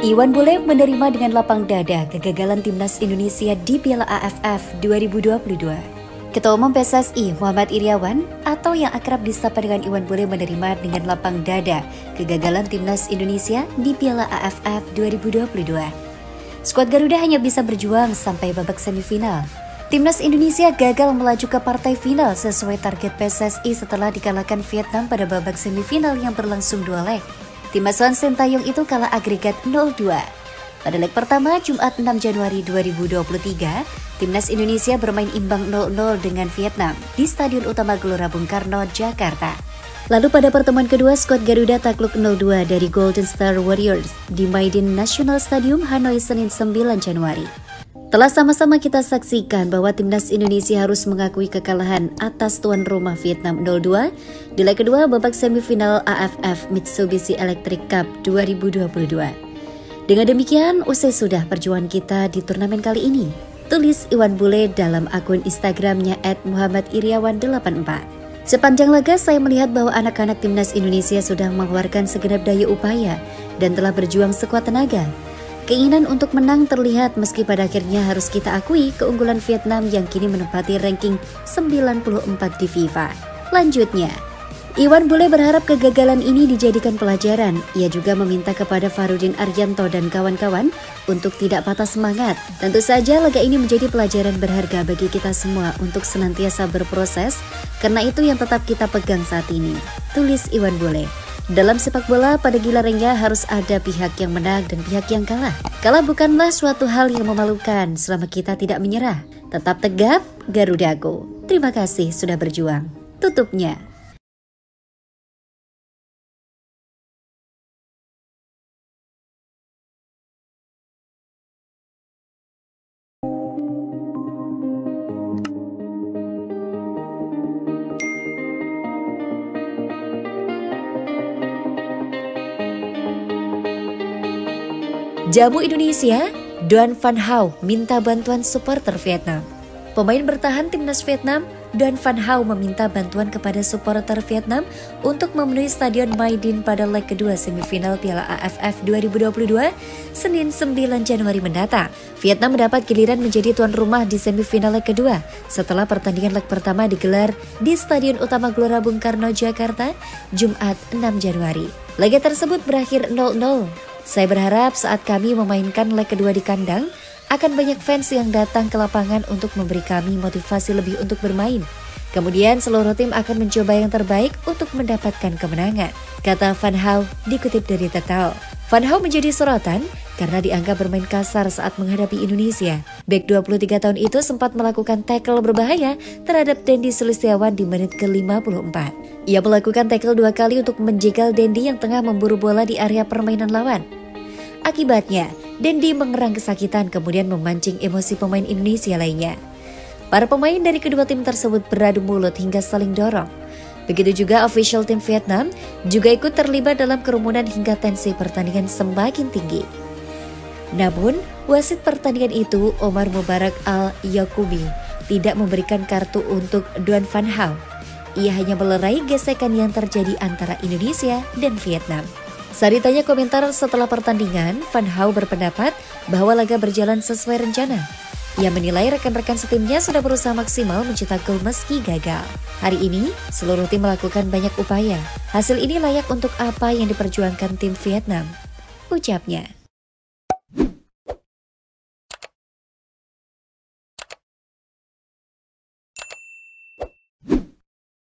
Iwan Bule menerima dengan lapang dada kegagalan timnas Indonesia di Piala AFF 2022. Ketua Umum PSSI Muhammad Iryawan atau yang akrab disapa dengan Iwan Bule menerima dengan lapang dada kegagalan timnas Indonesia di Piala AFF 2022. Skuad Garuda hanya bisa berjuang sampai babak semifinal. Timnas Indonesia gagal melaju ke partai final sesuai target PSSI setelah dikalahkan Vietnam pada babak semifinal yang berlangsung 2 leg. Tim asuhan Sintayong itu kalah agregat 0-2. Pada leg pertama, Jumat 6 Januari 2023, Timnas Indonesia bermain imbang 0-0 dengan Vietnam di Stadion Utama Gelora Bung Karno, Jakarta. Lalu pada pertemuan kedua, skuad Garuda takluk 0-2 dari Golden Star Warriors di Maidin National Stadium, Hanoi, Senin 9 Januari. Telah sama-sama kita saksikan bahwa Timnas Indonesia harus mengakui kekalahan atas tuan rumah Vietnam 0-2 di leg kedua babak semifinal AFF Mitsubishi Electric Cup 2022. Dengan demikian, usai sudah perjuangan kita di turnamen kali ini, tulis Iwan Bule dalam akun Instagramnya @muhammadiryawan84. Sepanjang laga saya melihat bahwa anak-anak Timnas Indonesia sudah mengeluarkan segenap daya upaya dan telah berjuang sekuat tenaga. Keinginan untuk menang terlihat meski pada akhirnya harus kita akui keunggulan Vietnam yang kini menempati ranking 94 di FIFA. Lanjutnya, Iwan Bule berharap kegagalan ini dijadikan pelajaran. Ia juga meminta kepada Farudin Aryanto dan kawan-kawan untuk tidak patah semangat. Tentu saja laga ini menjadi pelajaran berharga bagi kita semua untuk senantiasa berproses, karena itu yang tetap kita pegang saat ini, tulis Iwan Bule. Dalam sepak bola, pada gilirannya harus ada pihak yang menang dan pihak yang kalah. Kalah bukanlah suatu hal yang memalukan selama kita tidak menyerah. Tetap tegap, Garudaku. Terima kasih sudah berjuang. Tutupnya. Jamu Indonesia, Doan Van Hau minta bantuan supporter Vietnam. Pemain bertahan timnas Vietnam, Doan Van Hau meminta bantuan kepada supporter Vietnam untuk memenuhi Stadion Maidin pada leg kedua semifinal Piala AFF 2022, Senin 9 Januari mendatang. Vietnam mendapat giliran menjadi tuan rumah di semifinal leg kedua setelah pertandingan leg pertama digelar di Stadion Utama Gelora Bung Karno, Jakarta, Jumat 6 Januari. Laga tersebut berakhir 0-0. Saya berharap saat kami memainkan leg kedua di kandang, akan banyak fans yang datang ke lapangan untuk memberi kami motivasi lebih untuk bermain. Kemudian seluruh tim akan mencoba yang terbaik untuk mendapatkan kemenangan, kata Van Hau dikutip dari Tetal. Van Hau menjadi sorotan karena dianggap bermain kasar saat menghadapi Indonesia. Bek 23 tahun itu sempat melakukan tackle berbahaya terhadap Dendi Sulistiawan di menit ke-54. Ia melakukan tackle 2 kali untuk menjegal Dendi yang tengah memburu bola di area permainan lawan. Akibatnya, Dendi mengerang kesakitan kemudian memancing emosi pemain Indonesia lainnya. Para pemain dari kedua tim tersebut beradu mulut hingga saling dorong. Begitu juga official tim Vietnam juga ikut terlibat dalam kerumunan hingga tensi pertandingan semakin tinggi. Namun, wasit pertandingan itu, Omar Mubarak Al-Yakubi, tidak memberikan kartu untuk Doan Van Hau. Ia hanya melerai gesekan yang terjadi antara Indonesia dan Vietnam. Saat ditanya komentar setelah pertandingan, Van Hau berpendapat bahwa laga berjalan sesuai rencana. Ia menilai rekan-rekan setimnya sudah berusaha maksimal mencetak gol meski gagal. Hari ini, seluruh tim melakukan banyak upaya. Hasil ini layak untuk apa yang diperjuangkan tim Vietnam, ucapnya.